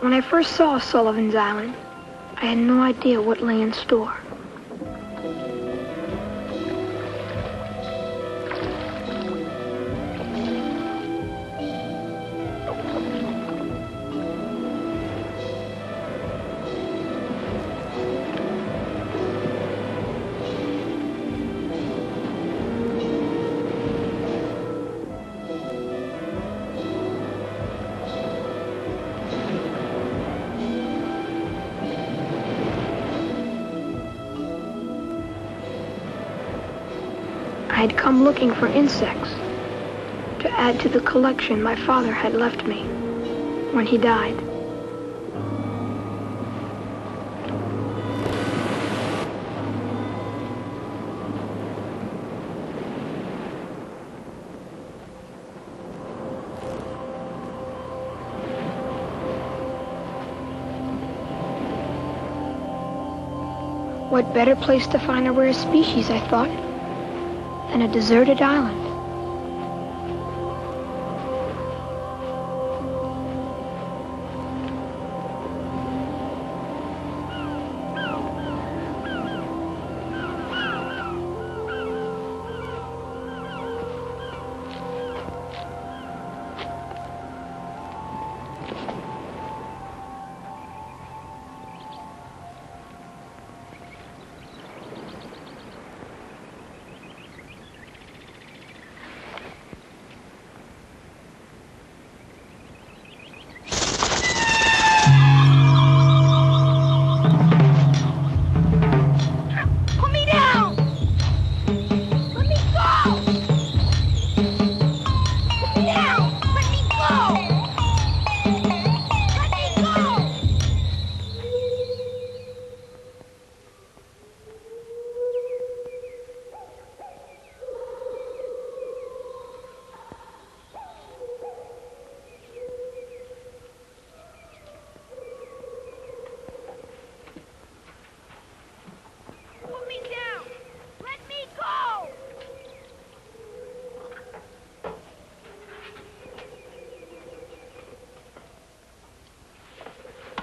When I first saw Sullivan's Island, I had no idea what lay in store. I had come looking for insects to add to the collection my father had left me when he died. What better place to find a rare species, I thought, than a deserted island?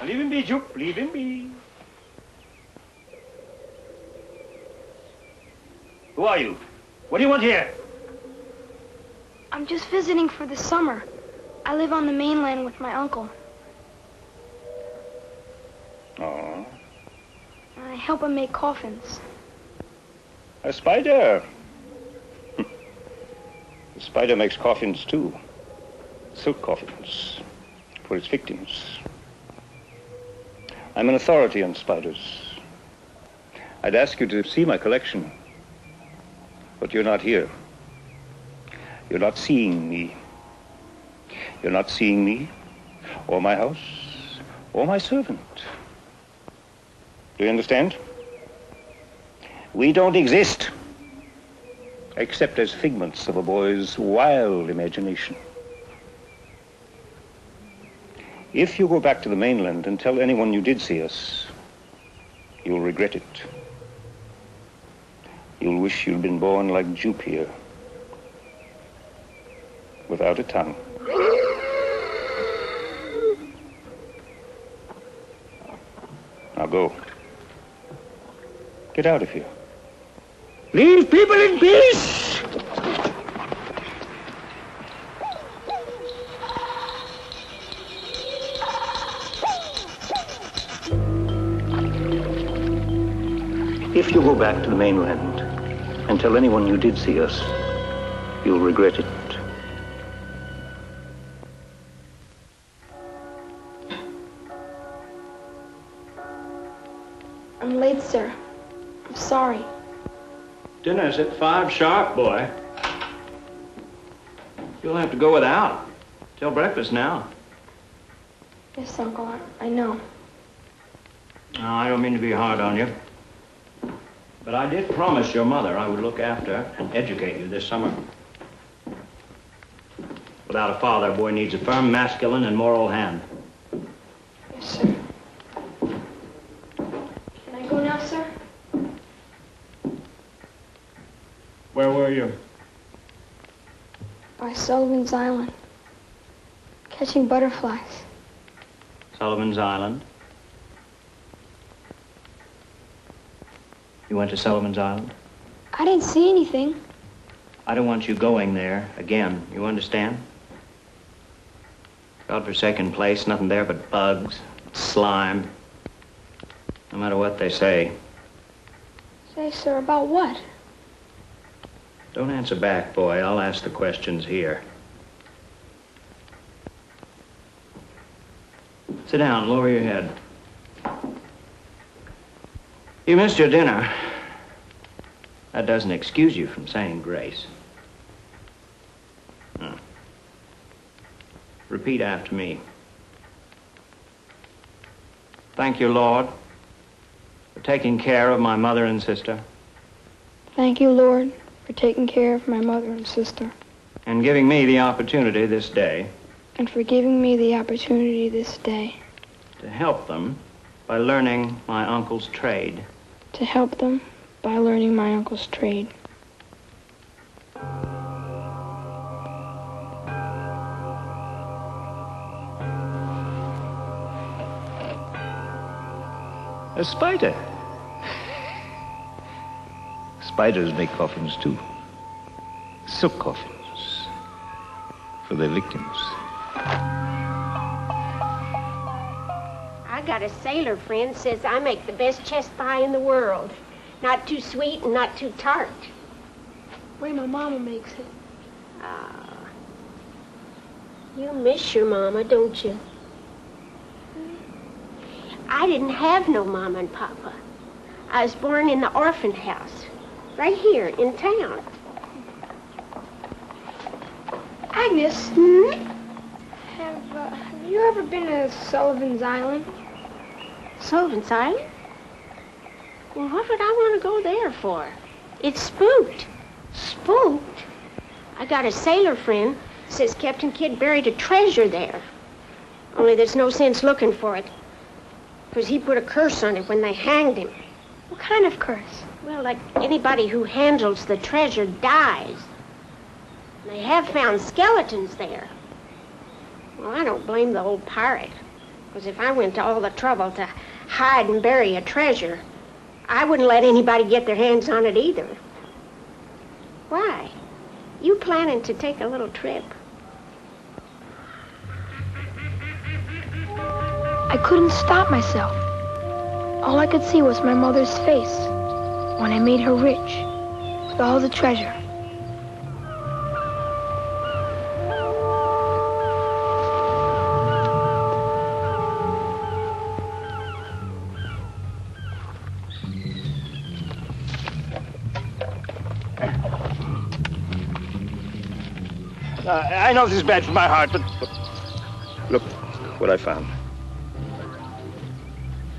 Leave him be, Jupe. Leave him be. Who are you? What do you want here? I'm just visiting for the summer. I live on the mainland with my uncle. Oh. I help him make coffins. A spider. The spider makes coffins, too. Silk coffins for its victims. I'm an authority on spiders. I'd ask you to see my collection, but you're not here. You're not seeing me. You're not seeing me, or my house, or my servant. Do you understand? We don't exist, except as figments of a boy's wild imagination. If you go back to the mainland and tell anyone you did see us, you'll regret it. You'll wish you'd been born like Jupe here, without a tongue. Now go. Get out of here. Leave people in peace! If you go back to the mainland and tell anyone you did see us, you'll regret it. I'm late, sir. I'm sorry. Dinner's at 5 sharp, boy. You'll have to go without till breakfast now. Yes, Uncle, I know. No, I don't mean to be hard on you. But I did promise your mother I would look after and educate you this summer. Without a father, a boy needs a firm, masculine, and moral hand. Yes, sir. Can I go now, sir? Where were you? By Sullivan's Island. Catching butterflies. Sullivan's Island. You went to Sullivan's Island? I didn't see anything. I don't want you going there again. You understand? God-forsaken place, nothing there but bugs, slime. No matter what they say. Say, sir, about what? Don't answer back, boy. I'll ask the questions here. Sit down, lower your head. You missed your dinner. That doesn't excuse you from saying grace. No. Repeat after me. Thank you, Lord, for taking care of my mother and sister. Thank you, Lord, for taking care of my mother and sister. And giving me the opportunity this day. And for giving me the opportunity this day. To help them by learning my uncle's trade. To help them by learning my uncle's trade. A spider. Spiders make coffins too. Silk coffins for their victims. I got a sailor friend says I make the best chest pie in the world. Not too sweet and not too tart. Way my mama makes it. Ah, you miss your mama, don't you? I didn't have no mama and papa. I was born in the orphan house, right here in town. Agnes, have you ever been to Sullivan's Island? Sullivan's Island? Well, what would I want to go there for? It's spooked. Spooked? I got a sailor friend says Captain Kidd buried a treasure there. Only there's no sense looking for it. Because he put a curse on it when they hanged him. What kind of curse? Well, like anybody who handles the treasure dies. They have found skeletons there. Well, I don't blame the old pirate. Because if I went to all the trouble to hide and bury a treasure, I wouldn't let anybody get their hands on it either. Why? You planning to take a little trip? I couldn't stop myself. All I could see was my mother's face when I made her rich with all the treasure. I know this is bad for my heart, but look what I found.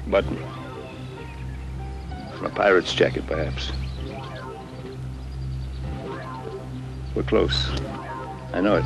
Button. From a pirate's jacket, perhaps. We're close. I know it.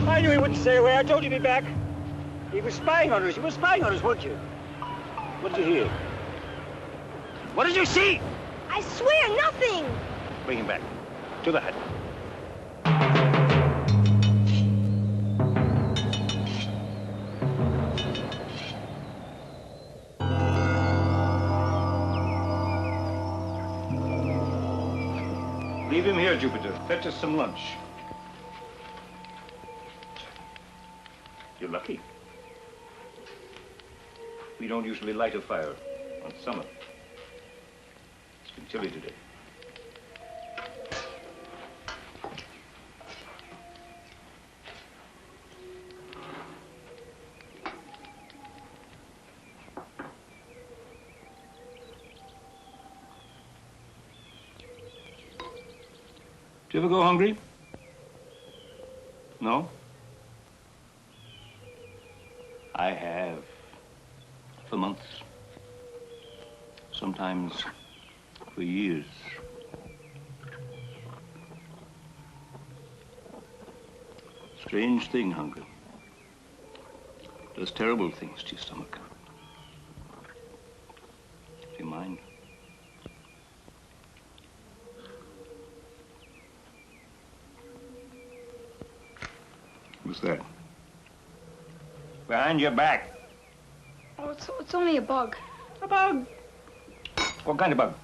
I knew he wouldn't stay away. I told you to be back. He was spying on us. You were spying on us, weren't you? What did you hear? What did you see? I swear nothing. Bring him back. To the hut. Leave him here, Jupiter. Fetch us some lunch. You're lucky. We don't usually light a fire on summer. It's been chilly today. Do you ever go hungry? No? I have. For months. Sometimes for years. Strange thing, hunger. Does terrible things to your stomach. To your mind. What's that? Behind your back. Oh, it's only a bug. A bug? What kind of bug?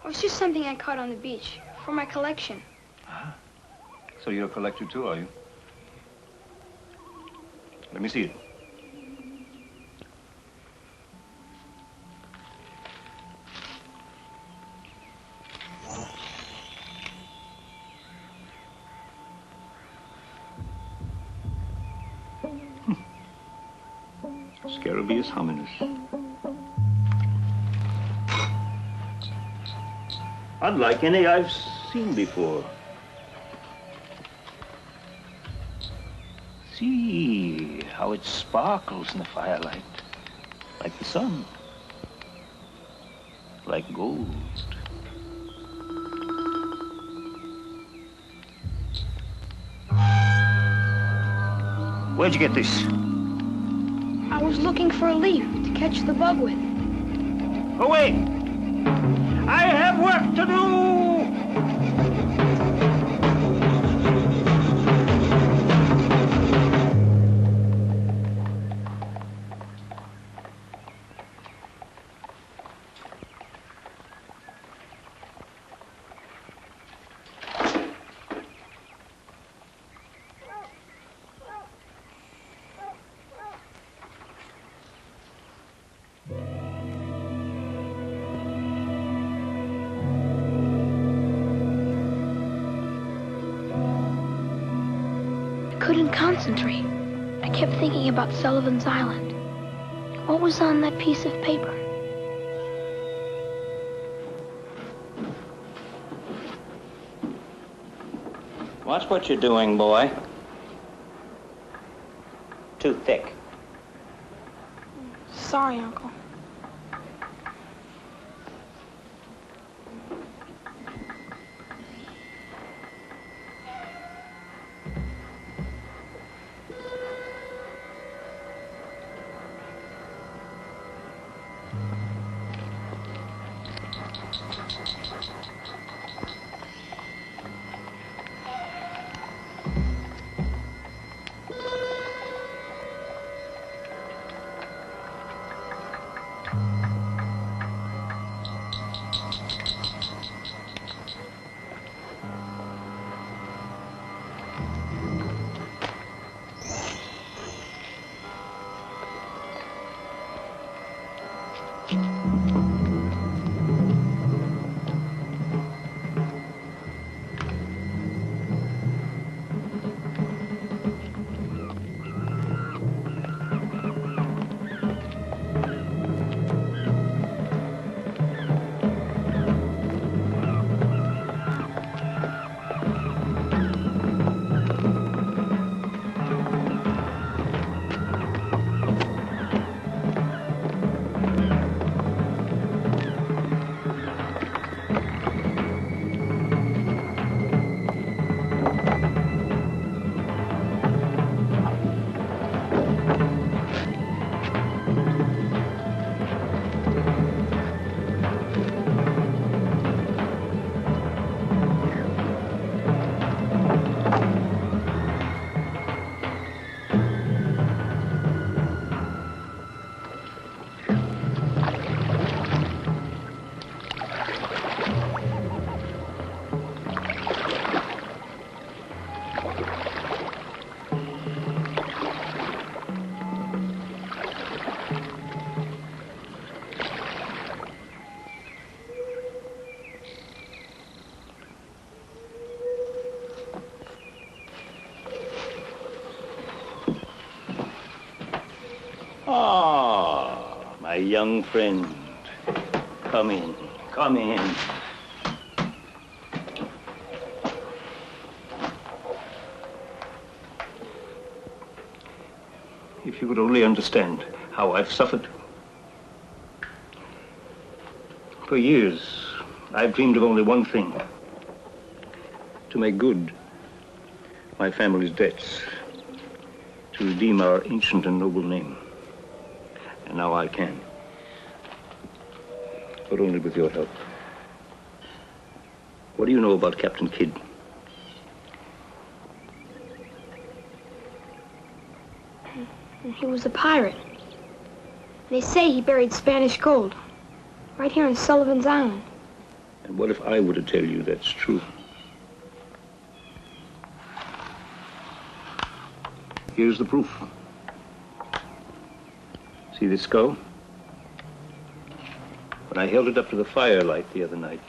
Oh, it's just something I caught on the beach for my collection. Ah. So you're a collector too, are you? Let me see it. Scarabaeus hominis. Unlike any I've seen before. See how it sparkles in the firelight, like the sun, like gold. Where'd you get this? I was looking for a leaf to catch the bug with. Oh, wait! I have work to do! Couldn't concentrate. I kept thinking about Sullivan's Island. What was on that piece of paper? Watch what you're doing, boy. Too thick. Sorry, Uncle. Ah, my young friend. Come in. Come in. If you could only understand how I've suffered. For years, I've dreamed of only one thing. To make good my family's debts. To redeem our ancient and noble name. And now I can. But only with your help. What do you know about Captain Kidd? He was a pirate. They say he buried Spanish gold. Right here on Sullivan's Island. And what if I were to tell you that's true? Here's the proof. See this skull? When I held it up to the firelight the other night,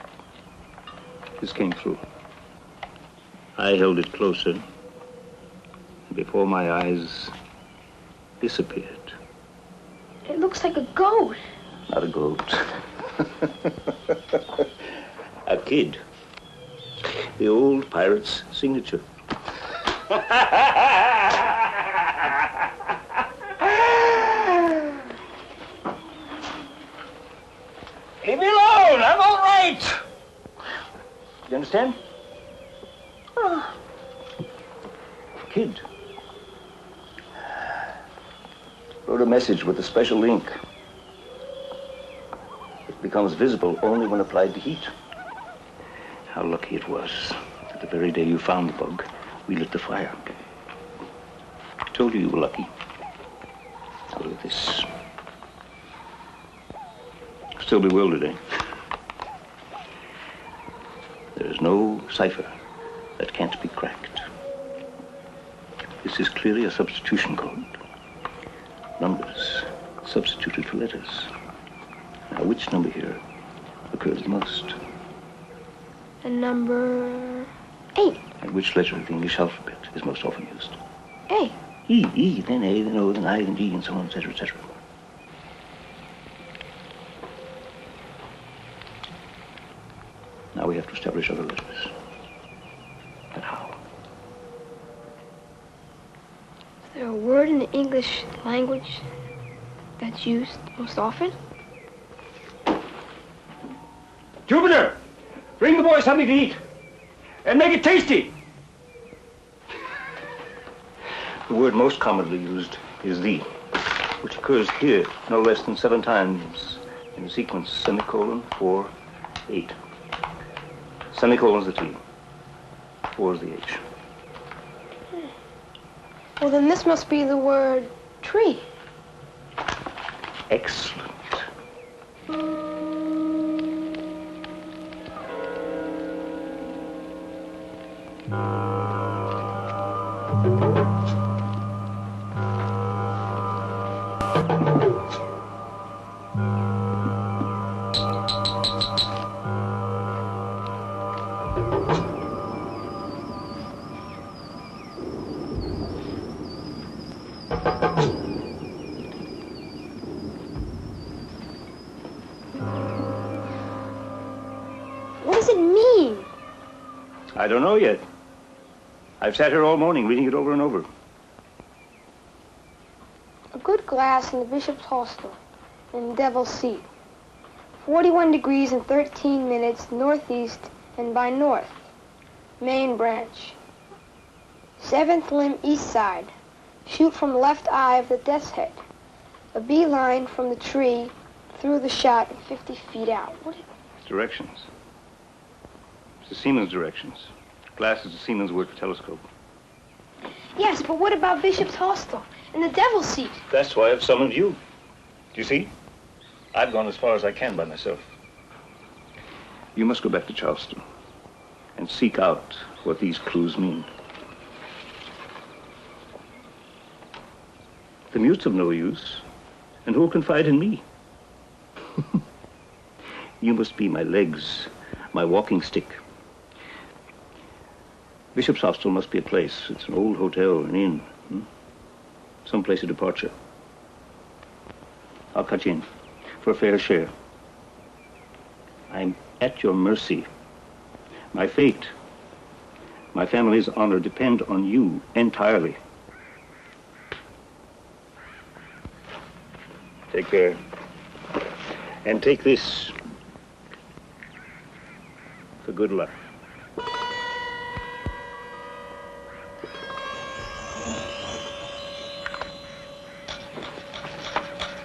this came through. I held it closer, and before my eyes, disappeared. It looks like a goat. Not a goat. A kid. The old pirate's signature. Leave me alone. I'm all right. You understand? Oh. Kid wrote a message with a special ink. It becomes visible only when applied to heat. How lucky it was that the very day you found the bug, we lit the fire. I told you were lucky. Now look at this. Still bewildered, eh? There is no cipher that can't be cracked. This is clearly a substitution code. Numbers substituted for letters. Now, which number here occurs the most? The number 8. And which letter of the English alphabet is most often used? A. E, then A, then O, then I, then D, and so on, etc., etc. Now we have to establish other letters. But how? Is there a word in the English language that's used most often? Jupiter, bring the boy something to eat. And make it tasty. The word most commonly used is the, which occurs here no less than 7 times in the sequence semicolon 4, 8. Semicolon's the T. 4 is the H. Well, then this must be the word tree. Excellent. What does it mean? I don't know yet. I've sat here all morning reading it over and over. A good glass in the bishop's hostel in the Devil's Seat. 41 degrees and 13 minutes northeast and by north. Main branch. 7th limb east side. Shoot from left eye of the death's head. A beeline from the tree through the shot and 50 feet out. What? Directions. It's the seaman's directions. Glass is the seaman's word for telescope. Yes, but what about Bishop's Hostel and the Devil's Seat? That's why I've summoned you. Do you see? I've gone as far as I can by myself. You must go back to Charleston and seek out what these clues mean. The mute's of no use, and who'll confide in me? You must be my legs, my walking stick. Bishop's Hostel must be a place. It's an old hotel, an inn. Some place of departure. I'll cut you in for a fair share. I'm at your mercy. My fate, my family's honor depend on you entirely. Take care. And take this for good luck.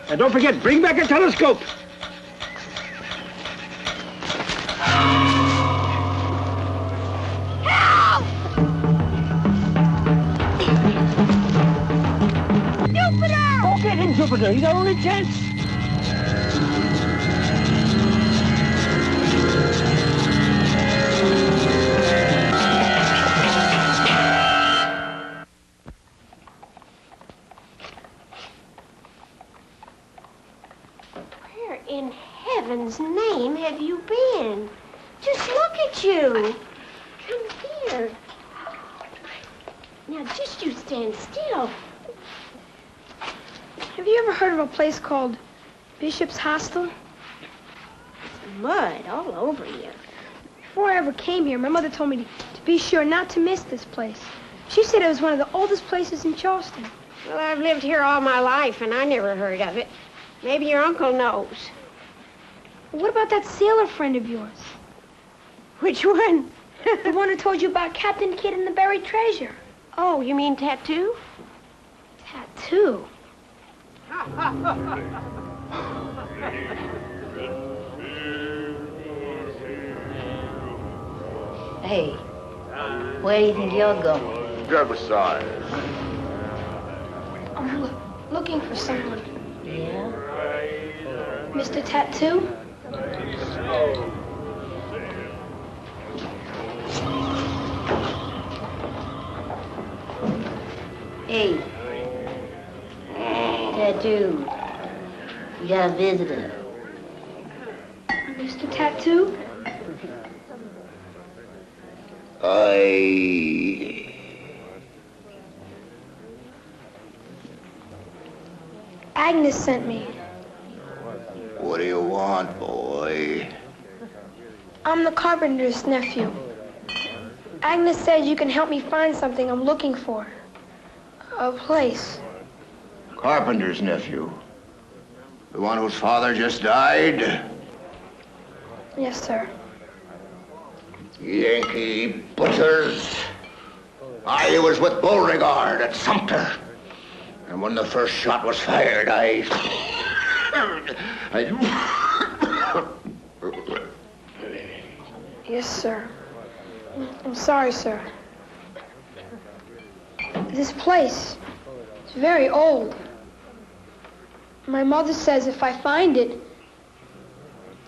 And don't forget, bring back a telescope. Help! Jupiter! Go get him, Jupiter. He's our only chance. Where in heaven's name have you been? Just look at you. Come here. Now, just you stand still. Have you ever heard of a place called Bishop's Hostel? Mud all over you. Before I ever came here, my mother told me to be sure not to miss this place. She said it was one of the oldest places in Charleston. Well, I've lived here all my life, and I never heard of it. Maybe your uncle knows. What about that sailor friend of yours? Which one? The one who told you about Captain Kidd and the buried treasure. Oh, you mean Tattoo? Tattoo? Hey, where do you think you're going? Riverside. I'm looking for someone. Yeah? Mr. Tattoo? Hey, Tattoo, you got a visitor. Mr. Tattoo? Agnes sent me. What do you want, boy? I'm the carpenter's nephew. Agnes said you can help me find something I'm looking for. A place. Carpenter's nephew. The one whose father just died? Yes, sir. Yankee butchers. I was with Beauregard at Sumter. And when the first shot was fired, Yes, sir. I'm sorry, sir. This place is very old. My mother says if I find it,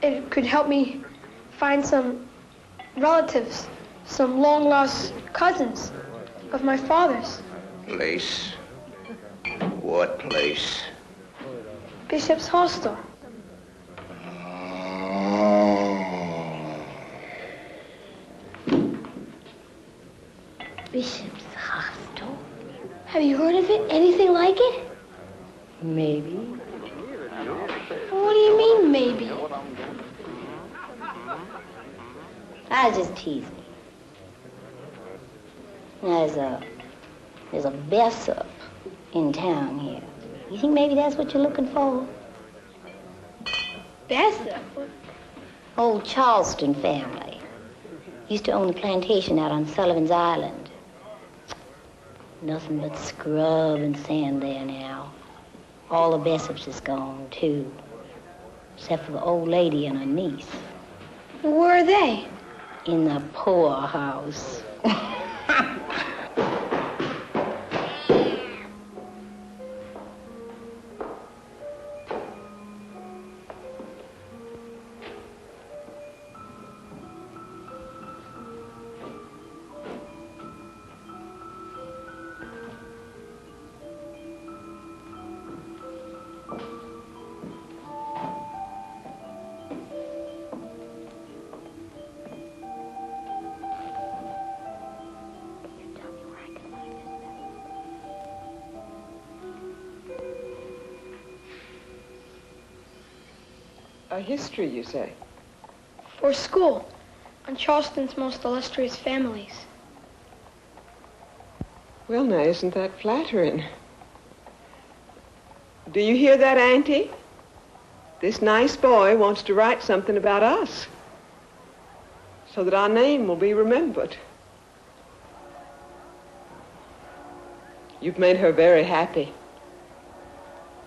it could help me find some relatives, some long-lost cousins of my father's. Place? What place? Bishop's Hostel. Bishop's Hostel? Have you heard of it? Anything like it? Maybe. What do you mean, maybe? I was just teasing. There's a Bessup in town here. You think maybe that's what you're looking for? Bessup? Old Charleston family. Used to own the plantation out on Sullivan's Island. Nothing but scrub and sand there now. All the Bessups is gone, too. Except for the old lady and her niece. Where are they? In the poorhouse. A history, you say? For school, on Charleston's most illustrious families. Well, now, isn't that flattering? Do you hear that, Auntie? This nice boy wants to write something about us so that our name will be remembered. You've made her very happy.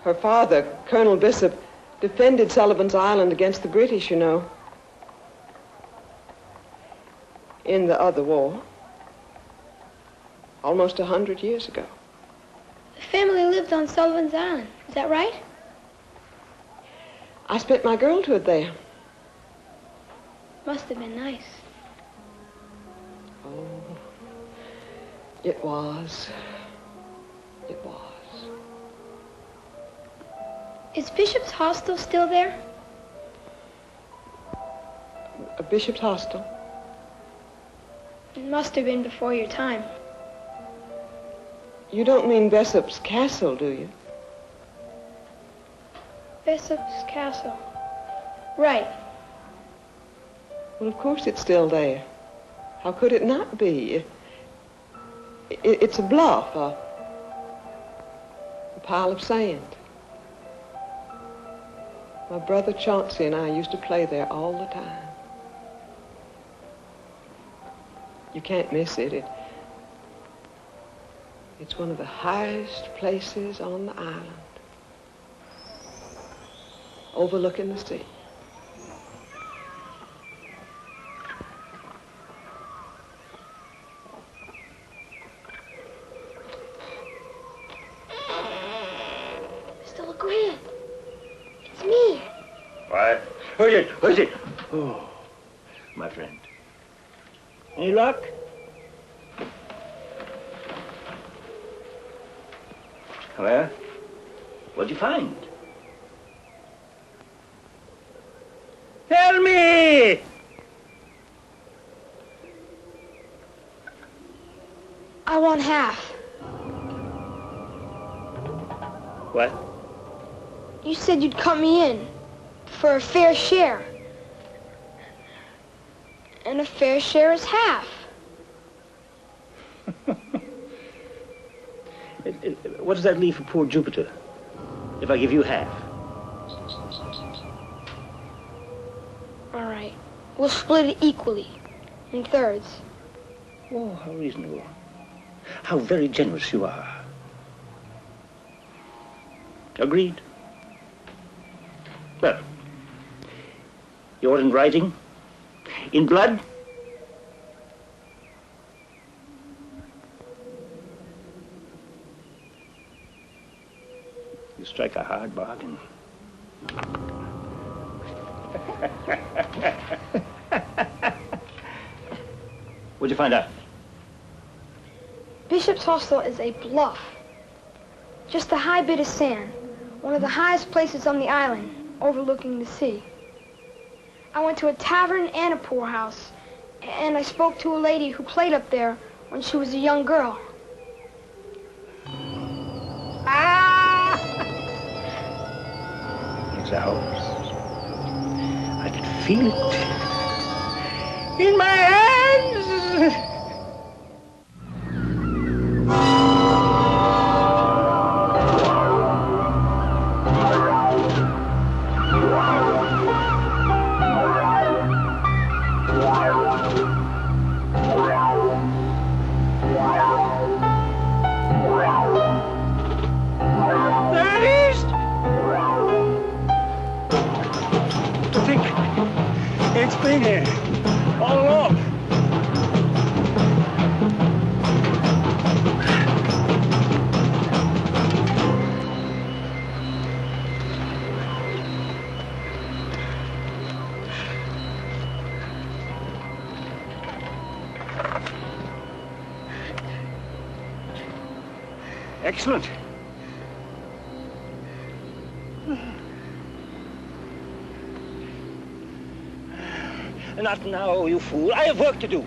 Her father, Colonel Bishop, defended Sullivan's Island against the British, you know, in the other war, almost 100 years ago. The family lived on Sullivan's Island, is that right? I spent my girlhood there. Must have been nice. Oh, it was. It was. Is Bishop's Hostel still there? A Bishop's Hostel? It must have been before your time. You don't mean Bishop's Castle, do you? Bishop's Castle. Right. Well, of course it's still there. How could it not be? It's a bluff, a pile of sand. My brother Chauncey and I used to play there all the time. You can't miss it. It's one of the highest places on the island, overlooking the sea. Mr. LeGrand, it's me. What? Who's it? Who's it? Oh, my friend. Any luck? Well, what'd you find? Tell me! I want half. What? You said you'd cut me in for a fair share. And a fair share is half. What does that leave for poor Jupiter if I give you half? All right. We'll split it equally, in thirds. Oh, how reasonable. How very generous you are. Agreed. Well, you're in writing? In blood? You strike a hard bargain. What'd you find out? Bishop's Hostel is a bluff. Just a high bit of sand. One of the highest places on the island, overlooking the sea. I went to a tavern and a poorhouse, and I spoke to a lady who played up there when she was a young girl. Ah! It's a house. I can feel it in my hands. It's been here all along. Excellent. Not now, you fool. I have work to do.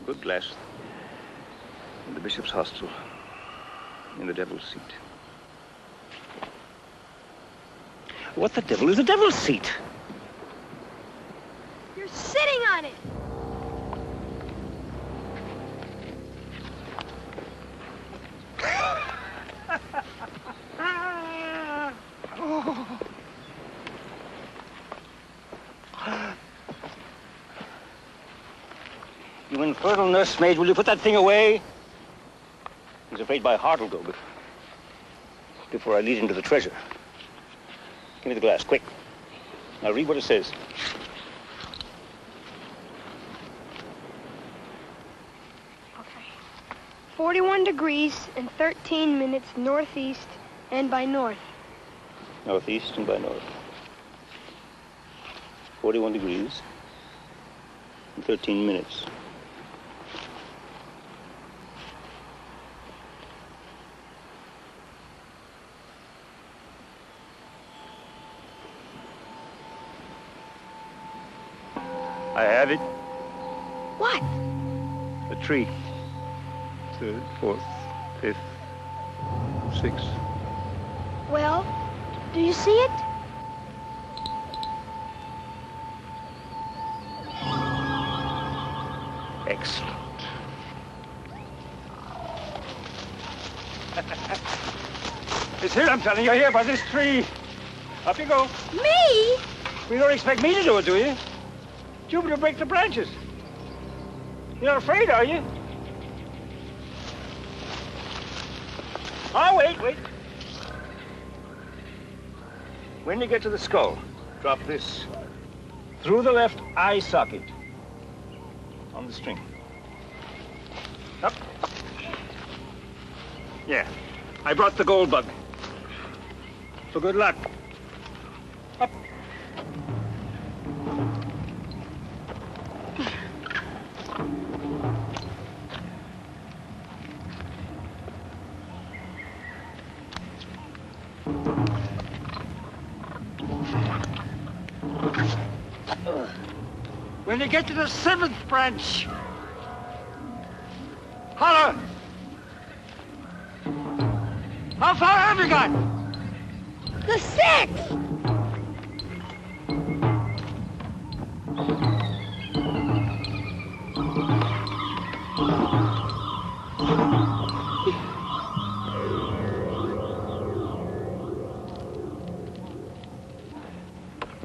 good glass in the bishop's hostel in the Devil's Seat. What the devil is a Devil's Seat? You're sitting on it. You infernal nursemaid, will you put that thing away? He's afraid my heart will go before I lead him to the treasure. Give me the glass, quick. Now read what it says. Okay. 41 degrees and 13 minutes northeast and by north. Northeast and by north. 41 degrees and 13 minutes. I have it. What? The tree. Third, fourth, fifth, sixth. Well, do you see it? Excellent. It's here, I'm telling you, here by this tree. Up you go. Me? You don't expect me to do it, do you? Jupiter break the branches. You're not afraid, are you? Oh, wait. When you get to the skull, drop this through the left eye socket on the string. Up. Yeah, I brought the gold bug. So good luck. Up. When you get to the 7th branch, holler! How far have you got? The 6th!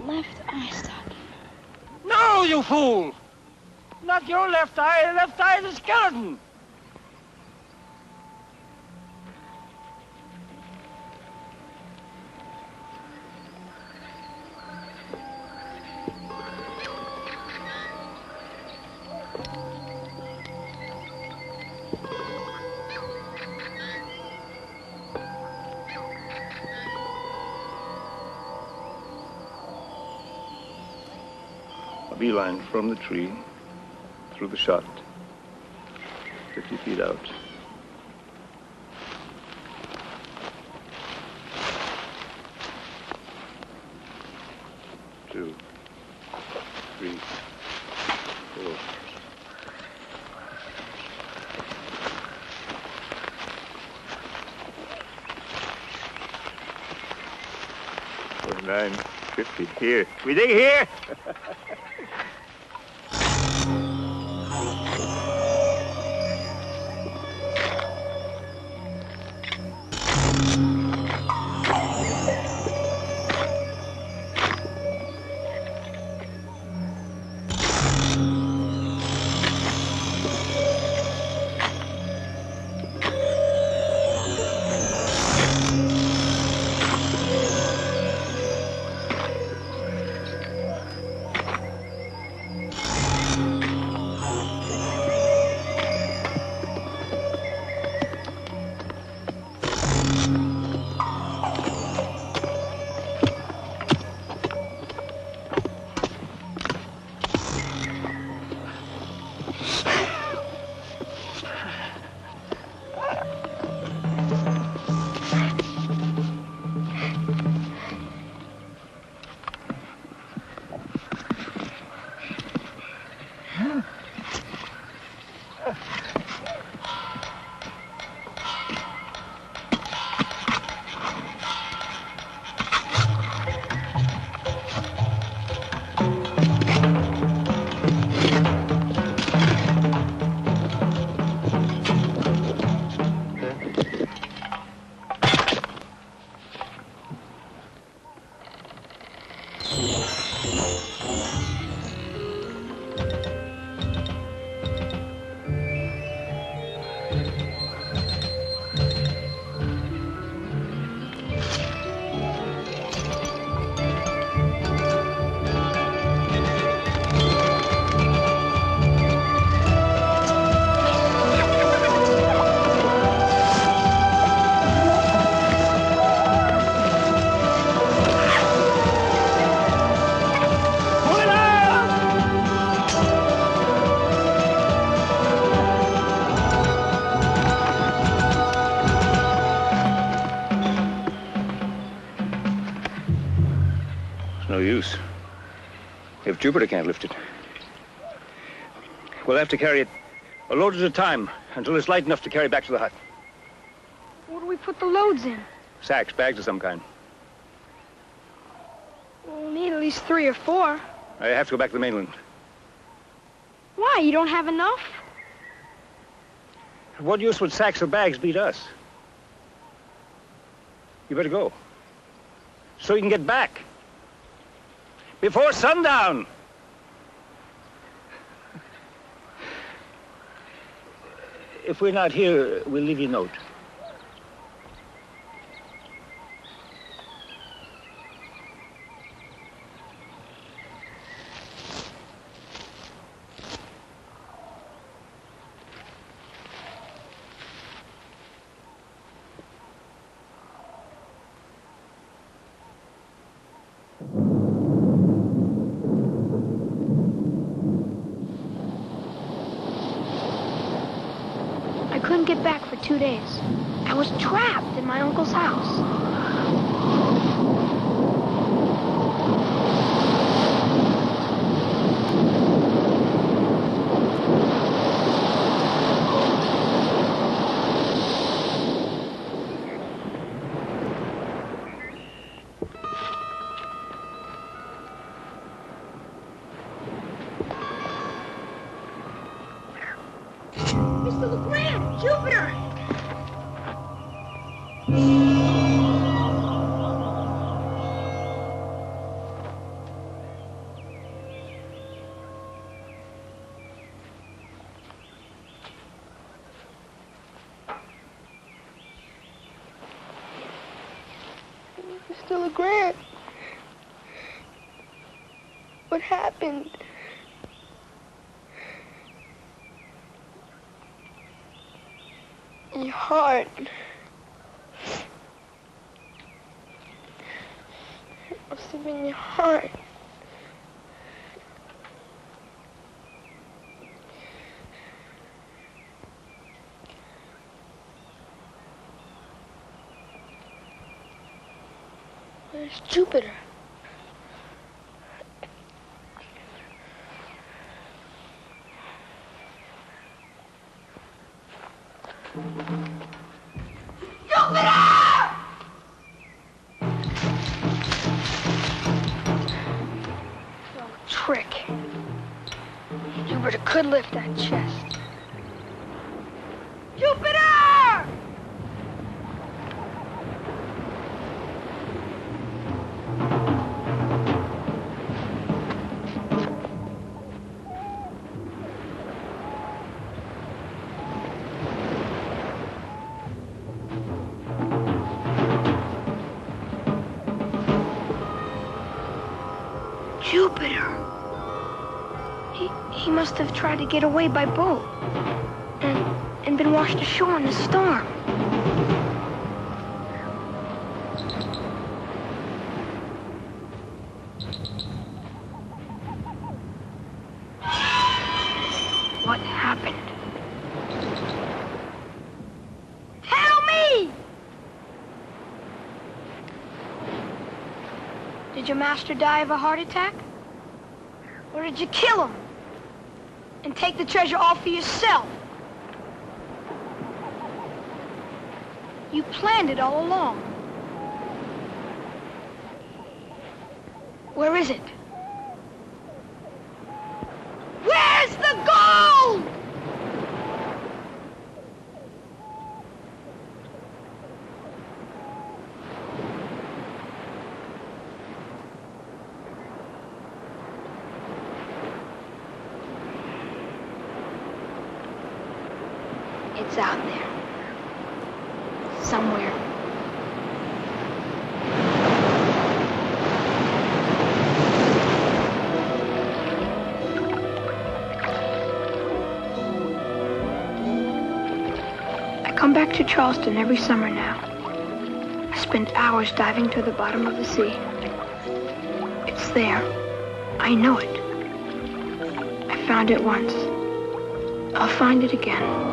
Left eye socket. No, you fool! Not your left eye, the left eye of the skeleton. A beeline from the tree through the shot, 50 feet out. Two, three, four. Nine, 50. Here. We dig here. No use. If Jupiter can't lift it, we'll have to carry it a load at a time until it's light enough to carry back to the hut. Where do we put the loads in? Sacks, bags of some kind. We'll need at least 3 or 4. I have to go back to the mainland. Why? You don't have enough? What use would sacks or bags be to us? You better go. So you can get back. Before sundown. If we're not here, we'll leave you a note. I couldn't get back for 2 days. I was trapped in my uncle's house. Mr. LeGrand, Jupiter! Mr. LeGrand. What happened? Your heart. It must have been your heart. Where's Jupiter? Trick. Jupiter could lift that chest. Jupiter! Jupiter. He must have tried to get away by boat and been washed ashore in the storm. What happened? Tell me! Did your master die of a heart attack? Or did you kill him and take the treasure all for yourself? You planned it all along. Where is it? Where's the gold? It's out there. Somewhere. I come back to Charleston every summer now. I spend hours diving to the bottom of the sea. It's there. I know it. I found it once. I'll find it again.